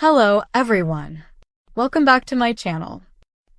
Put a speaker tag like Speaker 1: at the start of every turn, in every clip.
Speaker 1: Hello, everyone. Welcome back to my channel.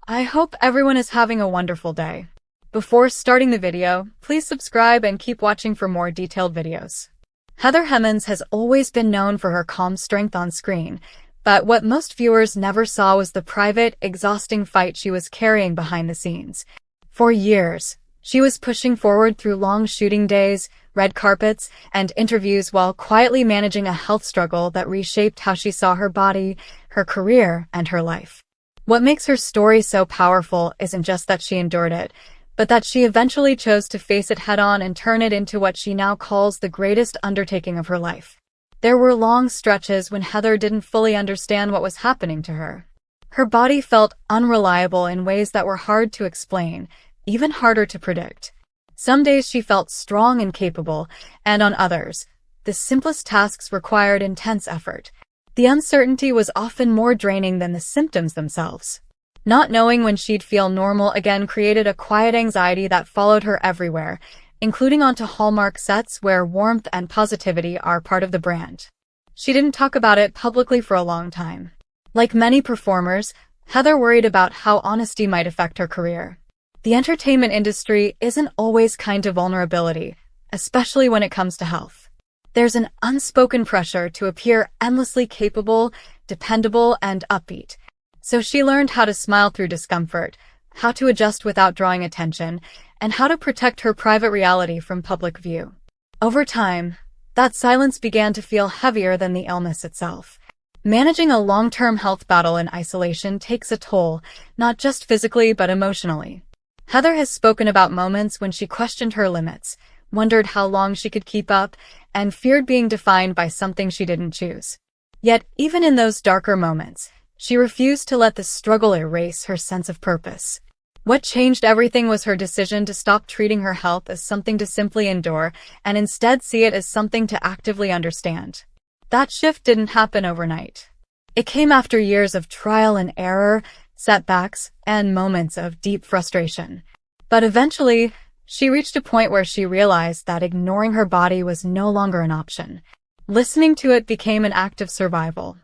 Speaker 1: I hope everyone is having a wonderful day. Before starting the video, please subscribe and keep watching for more detailed videos. Heather Hemmens has always been known for her calm strength on screen, but what most viewers never saw was the private, exhausting fight she was carrying behind the scenes. For years, she was pushing forward through long shooting days, red carpets, and interviews while quietly managing a health struggle that reshaped how she saw her body, her career, and her life. What makes her story so powerful isn't just that she endured it, but that she eventually chose to face it head-on and turn it into what she now calls the greatest undertaking of her life. There were long stretches when Heather didn't fully understand what was happening to her. Her body felt unreliable in ways that were hard to explain, even harder to predict. Some days she felt strong and capable, and on others, the simplest tasks required intense effort. The uncertainty was often more draining than the symptoms themselves. Not knowing when she'd feel normal again created a quiet anxiety that followed her everywhere, including onto Hallmark sets where warmth and positivity are part of the brand. She didn't talk about it publicly for a long time. Like many performers, Heather worried about how honesty might affect her career. The entertainment industry isn't always kind to vulnerability, especially when it comes to health. There's an unspoken pressure to appear endlessly capable, dependable, and upbeat. So she learned how to smile through discomfort, how to adjust without drawing attention, and how to protect her private reality from public view. Over time, that silence began to feel heavier than the illness itself. Managing a long-term health battle in isolation takes a toll, not just physically but emotionally. Heather has spoken about moments when she questioned her limits, wondered how long she could keep up, and feared being defined by something she didn't choose. Yet, even in those darker moments, she refused to let the struggle erase her sense of purpose. What changed everything was her decision to stop treating her health as something to simply endure and instead see it as something to actively understand. That shift didn't happen overnight. It came after years of trial and error, setbacks, and moments of deep frustration. But eventually, she reached a point where she realized that ignoring her body was no longer an option. Listening to it became an act of survival.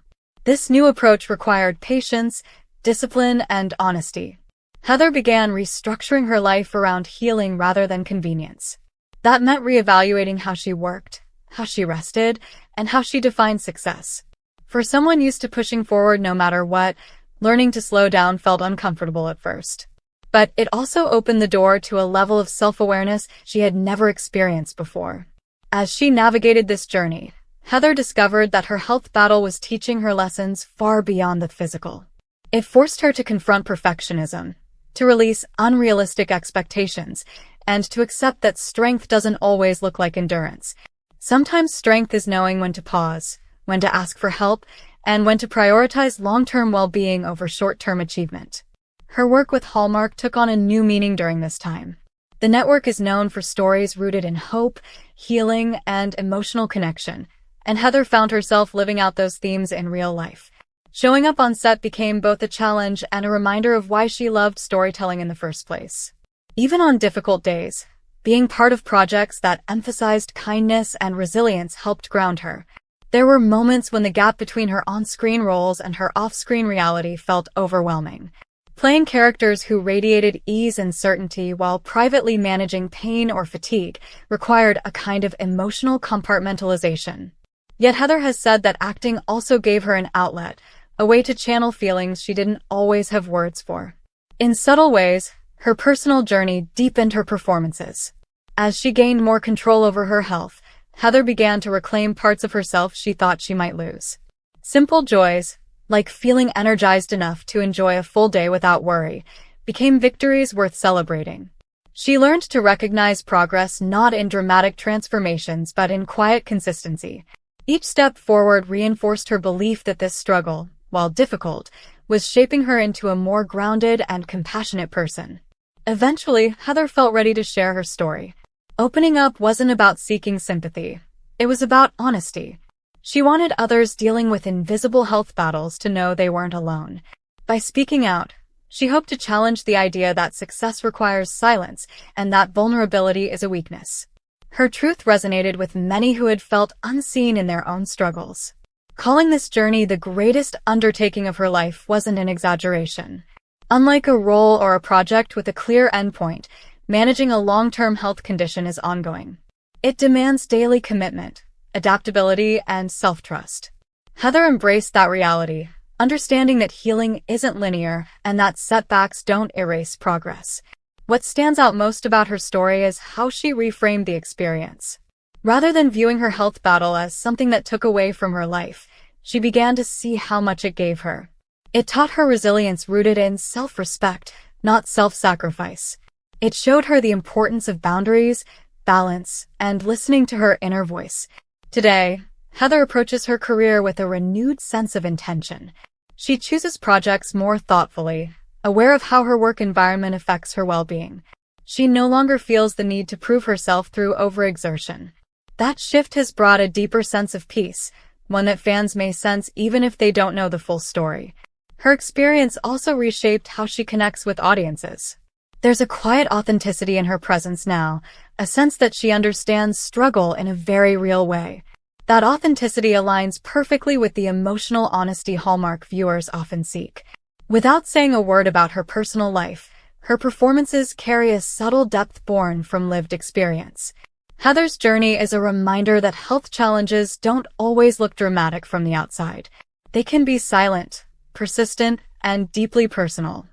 Speaker 1: This new approach required patience, discipline, and honesty. Heather began restructuring her life around healing rather than convenience. That meant reevaluating how she worked, how she rested, and how she defined success. For someone used to pushing forward no matter what, learning to slow down felt uncomfortable at first. But it also opened the door to a level of self-awareness she had never experienced before. As she navigated this journey, Heather discovered that her health battle was teaching her lessons far beyond the physical. It forced her to confront perfectionism, to release unrealistic expectations, and to accept that strength doesn't always look like endurance. Sometimes strength is knowing when to pause, when to ask for help, and when to prioritize long-term well-being over short-term achievement. Her work with Hallmark took on a new meaning during this time. The network is known for stories rooted in hope, healing, and emotional connection, and Heather found herself living out those themes in real life. Showing up on set became both a challenge and a reminder of why she loved storytelling in the first place. Even on difficult days, being part of projects that emphasized kindness and resilience helped ground her. There were moments when the gap between her on-screen roles and her off-screen reality felt overwhelming. Playing characters who radiated ease and certainty while privately managing pain or fatigue required a kind of emotional compartmentalization. Yet Heather has said that acting also gave her an outlet, a way to channel feelings she didn't always have words for. In subtle ways, her personal journey deepened her performances. As she gained more control over her health, Heather began to reclaim parts of herself she thought she might lose. Simple joys, like feeling energized enough to enjoy a full day without worry, became victories worth celebrating. She learned to recognize progress not in dramatic transformations but in quiet consistency. Each step forward reinforced her belief that this struggle, while difficult, was shaping her into a more grounded and compassionate person. Eventually, Heather felt ready to share her story. Opening up wasn't about seeking sympathy. It was about honesty. She wanted others dealing with invisible health battles to know they weren't alone. By speaking out, she hoped to challenge the idea that success requires silence and that vulnerability is a weakness. Her truth resonated with many who had felt unseen in their own struggles. Calling this journey the greatest undertaking of her life wasn't an exaggeration. Unlike a role or a project with a clear endpoint, managing a long-term health condition is ongoing. It demands daily commitment, adaptability, and self-trust. Heather embraced that reality, understanding that healing isn't linear and that setbacks don't erase progress. What stands out most about her story is how she reframed the experience. Rather than viewing her health battle as something that took away from her life, she began to see how much it gave her. It taught her resilience rooted in self-respect, not self-sacrifice. It showed her the importance of boundaries, balance, and listening to her inner voice. Today, Heather approaches her career with a renewed sense of intention. She chooses projects more thoughtfully, aware of how her work environment affects her well-being. She no longer feels the need to prove herself through overexertion. That shift has brought a deeper sense of peace, one that fans may sense even if they don't know the full story. Her experience also reshaped how she connects with audiences. There's a quiet authenticity in her presence now, a sense that she understands struggle in a very real way. That authenticity aligns perfectly with the emotional honesty Hallmark viewers often seek. Without saying a word about her personal life, her performances carry a subtle depth born from lived experience. Heather's journey is a reminder that health challenges don't always look dramatic from the outside. They can be silent, persistent, and deeply personal.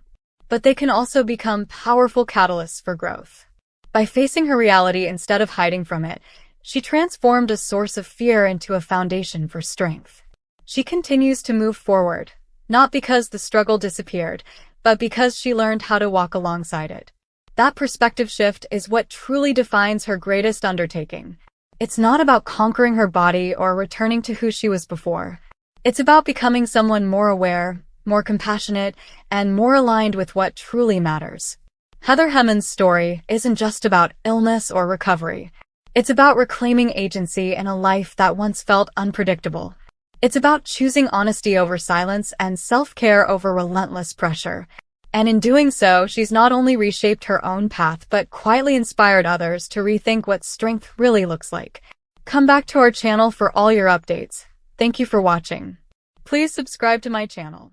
Speaker 1: But they can also become powerful catalysts for growth. By facing her reality instead of hiding from it, she transformed a source of fear into a foundation for strength. She continues to move forward, not because the struggle disappeared, but because she learned how to walk alongside it. That perspective shift is what truly defines her greatest undertaking. It's not about conquering her body or returning to who she was before. It's about becoming someone more aware, more compassionate, and more aligned with what truly matters. Heather Hemmens' story isn't just about illness or recovery. It's about reclaiming agency in a life that once felt unpredictable. It's about choosing honesty over silence and self-care over relentless pressure. And in doing so, she's not only reshaped her own path, but quietly inspired others to rethink what strength really looks like. Come back to our channel for all your updates. Thank you for watching. Please subscribe to my channel.